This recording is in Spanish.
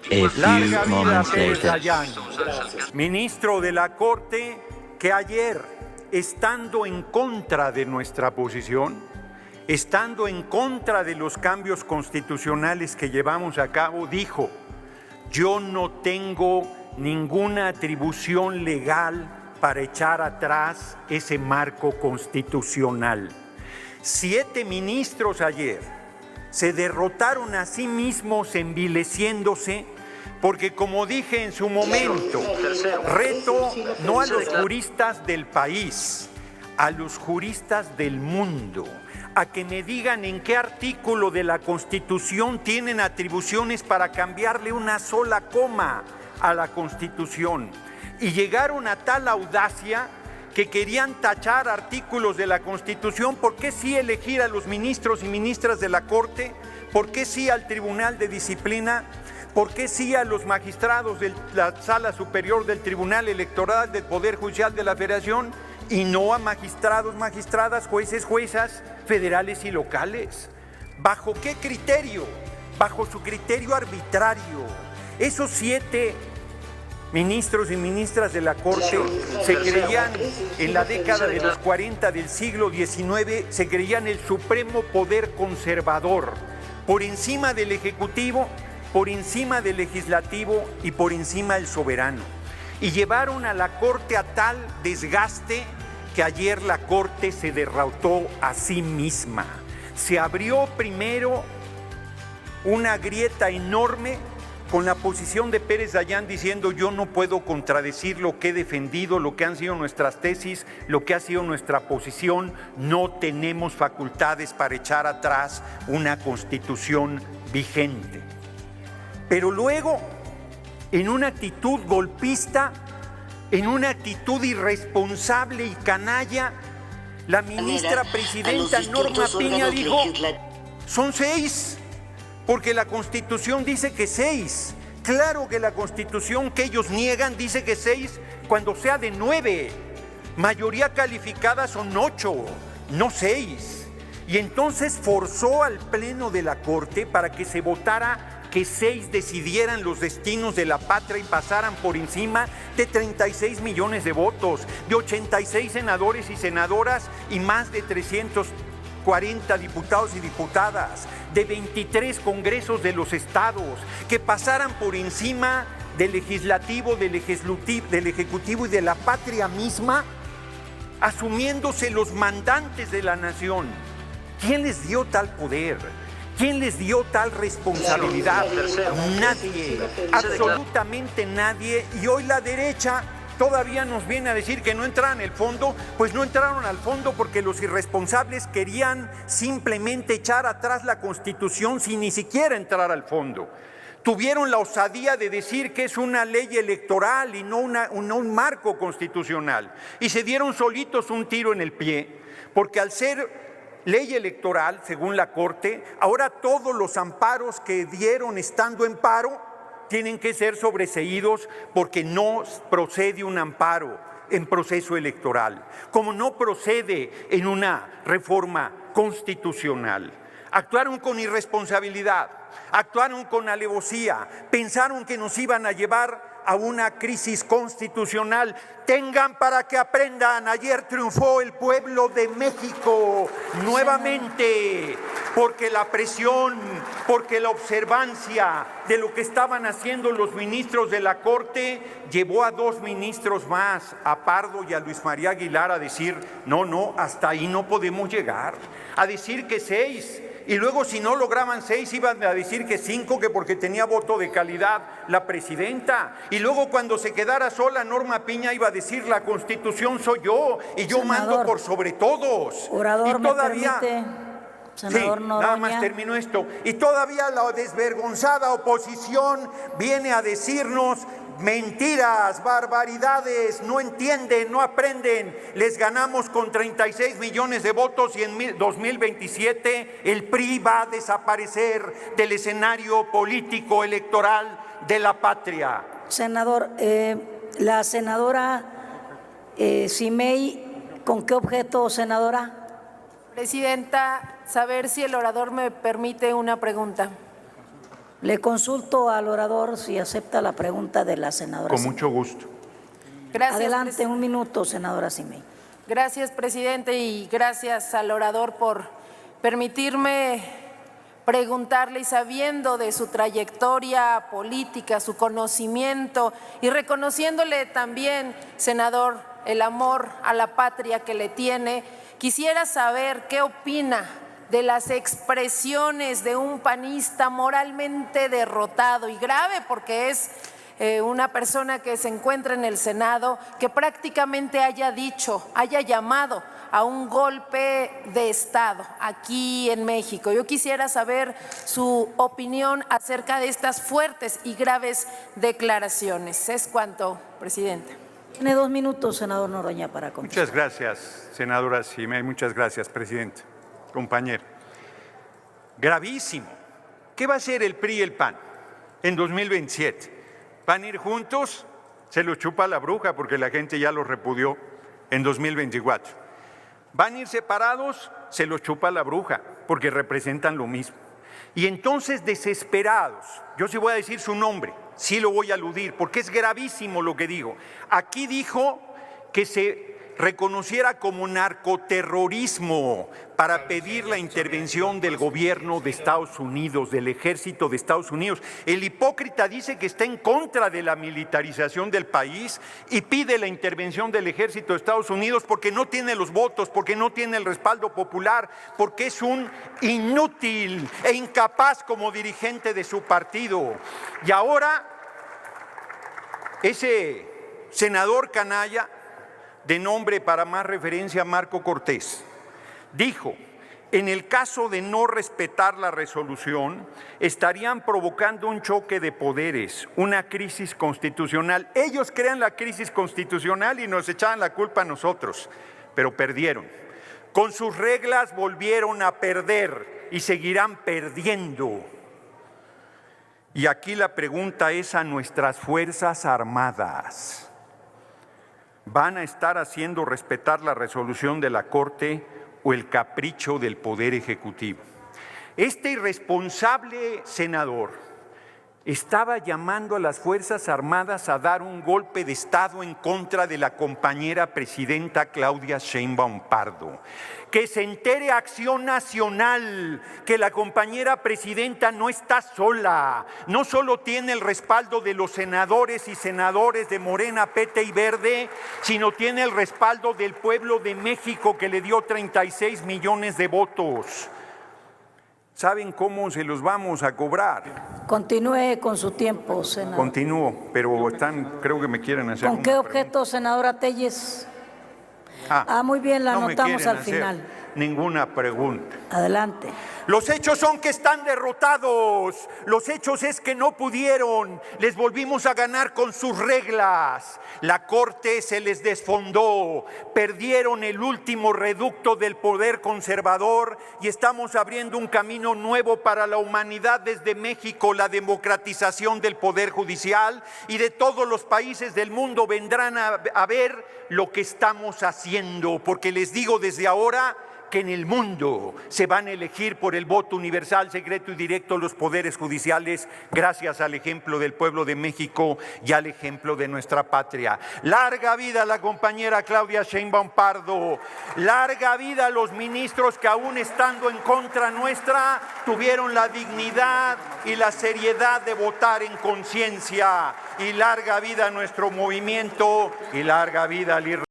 A few Larga vida moments Pérez later. Dayán, ministro de la Corte, que ayer, estando en contra de nuestra posición, estando en contra de los cambios constitucionales que llevamos a cabo, dijo: yo no tengo ninguna atribución legal para echar atrás ese marco constitucional. 7 ministros ayer se derrotaron a sí mismos envileciéndose porque, como dije en su momento, reto no a los juristas del país, a los juristas del mundo, a que me digan en qué artículo de la Constitución tienen atribuciones para cambiarle una sola coma a la Constitución. Y llegaron a tal audacia que querían tachar artículos de la Constitución. ¿Por qué sí elegir a los ministros y ministras de la Corte? ¿Por qué sí al Tribunal de Disciplina? ¿Por qué sí a los magistrados de la Sala Superior del Tribunal Electoral del Poder Judicial de la Federación? Y no a magistrados, magistradas, jueces, juezas federales y locales. ¿Bajo qué criterio? Bajo su criterio arbitrario. Esos 7 ministros y ministras de la Corte se creían, en la década de los 40 del siglo XIX, se creían el supremo poder conservador, por encima del Ejecutivo, por encima del Legislativo y por encima del soberano. Y llevaron a la Corte a tal desgaste que ayer la Corte se derrotó a sí misma. Se abrió primero una grieta enorme con la posición de Pérez Dayán diciendo: yo no puedo contradecir lo que he defendido, lo que han sido nuestras tesis, lo que ha sido nuestra posición. No tenemos facultades para echar atrás una Constitución vigente. Pero luego, en una actitud golpista, en una actitud irresponsable y canalla, la ministra presidenta Norma Piña dijo: son 6, porque la Constitución dice que 6. Claro que la Constitución que ellos niegan dice que 6 cuando sea de 9. Mayoría calificada son 8, no 6. Y entonces forzó al Pleno de la Corte para que se votara que 6 decidieran los destinos de la patria y pasaran por encima de 36 millones de votos, de 86 senadores y senadoras y más de 340 diputados y diputadas, de 23 congresos de los estados, que pasaran por encima del legislativo, del ejecutivo y de la patria misma, asumiéndose los mandantes de la nación. ¿Quién les dio tal poder? ¿Quién les dio tal responsabilidad? Nadie, absolutamente nadie. Y hoy la derecha todavía nos viene a decir que no entraron al fondo. Pues no entraron al fondo porque los irresponsables querían simplemente echar atrás la Constitución sin ni siquiera entrar al fondo. Tuvieron la osadía de decir que es una ley electoral y no un marco constitucional. Y se dieron solitos un tiro en el pie, porque al ser ley electoral, según la Corte, ahora todos los amparos que dieron estando en paro tienen que ser sobreseídos porque no procede un amparo en proceso electoral, como no procede en una reforma constitucional. Actuaron con irresponsabilidad, actuaron con alevosía, pensaron que nos iban a llevar a una crisis constitucional. Tengan para que aprendan, ayer triunfó el pueblo de México nuevamente, porque la presión, porque la observancia de lo que estaban haciendo los ministros de la Corte llevó a 2 ministros más, a Pardo y a Luis María Aguilar, a decir: no, hasta ahí no podemos llegar, a decir que 6. Y luego, si no lograban 6, iban a decir que 5, que porque tenía voto de calidad la presidenta. Y luego, cuando se quedara sola, Norma Piña iba a decir: la Constitución soy yo y yo mando por sobre todos. Orador, y todavía, ¿me permite, senador Noroña? Nada más termino esto. Y todavía la desvergonzada oposición viene a decirnos mentiras, barbaridades, no entienden, no aprenden. Les ganamos con 36 millones de votos y en 2027 el PRI va a desaparecer del escenario político electoral de la patria. Senador, la senadora Simei, ¿con qué objeto, senadora? Presidenta, saber si el orador me permite una pregunta. Le consulto al orador si acepta la pregunta de la senadora Con Simei. mucho gusto. Gracias, Adelante, un minuto, senadora Simei. Gracias, presidente, y gracias al orador por permitirme preguntarle, y sabiendo de su trayectoria política, su conocimiento, y reconociéndole también, senador, el amor a la patria que le tiene, quisiera saber qué opina de las expresiones de un panista moralmente derrotado, y grave porque es una persona que se encuentra en el Senado, que prácticamente haya llamado a un golpe de Estado aquí en México. Yo quisiera saber su opinión acerca de estas fuertes y graves declaraciones. Es cuanto, presidente. Tiene 2 minutos, senador Noroña, para contestar. Muchas gracias, senadora Simei. Muchas gracias, presidente. Compañero. Gravísimo. ¿Qué va a hacer el PRI y el PAN en 2027? ¿Van a ir juntos? Se los chupa la bruja porque la gente ya los repudió en 2024. ¿Van a ir separados? Se los chupa la bruja porque representan lo mismo. Y entonces, desesperados, yo sí voy a decir su nombre, sí lo voy a aludir porque es gravísimo lo que digo. Aquí dijo que se reconociera como narcoterrorismo para pedir la intervención del gobierno de Estados Unidos, del ejército de Estados Unidos. El hipócrita dice que está en contra de la militarización del país y pide la intervención del ejército de Estados Unidos porque no tiene los votos, porque no tiene el respaldo popular, porque es un inútil e incapaz como dirigente de su partido. Y ahora, ese senador canalla, de nombre para más referencia Marco Cortés, dijo: en el caso de no respetar la resolución, estarían provocando un choque de poderes, una crisis constitucional. Ellos crean la crisis constitucional y nos echaban la culpa a nosotros, pero perdieron. Con sus reglas volvieron a perder y seguirán perdiendo. Y aquí la pregunta es a nuestras Fuerzas Armadas. ¿Van a estar haciendo respetar la resolución de la Corte o el capricho del Poder Ejecutivo? Este irresponsable senador estaba llamando a las Fuerzas Armadas a dar un golpe de Estado en contra de la compañera presidenta Claudia Sheinbaum Pardo. Que se entere Acción Nacional que la compañera presidenta no está sola, no solo tiene el respaldo de los senadores y senadores de Morena, PT y Verde, sino tiene el respaldo del pueblo de México que le dio 36 millones de votos. ¿Saben cómo se los vamos a cobrar? Continúe con su tiempo, senador. Continúo, pero creo que me quieren hacer ¿Con qué objeto, senadora Telles? Muy bien, la anotamos al final. Ninguna pregunta. Adelante. Los hechos son que están derrotados. Los hechos es que no pudieron. Les volvimos a ganar con sus reglas. La Corte se les desfondó. Perdieron el último reducto del poder conservador y estamos abriendo un camino nuevo para la humanidad desde México. La democratización del poder judicial, y de todos los países del mundo vendrán a ver lo que estamos haciendo, porque les digo desde ahora que en el mundo se van a elegir por el voto universal, secreto y directo los poderes judiciales, gracias al ejemplo del pueblo de México y al ejemplo de nuestra patria. Larga vida a la compañera Claudia Sheinbaum Pardo, larga vida a los ministros que, aún estando en contra nuestra, tuvieron la dignidad y la seriedad de votar en conciencia, y larga vida a nuestro movimiento y larga vida al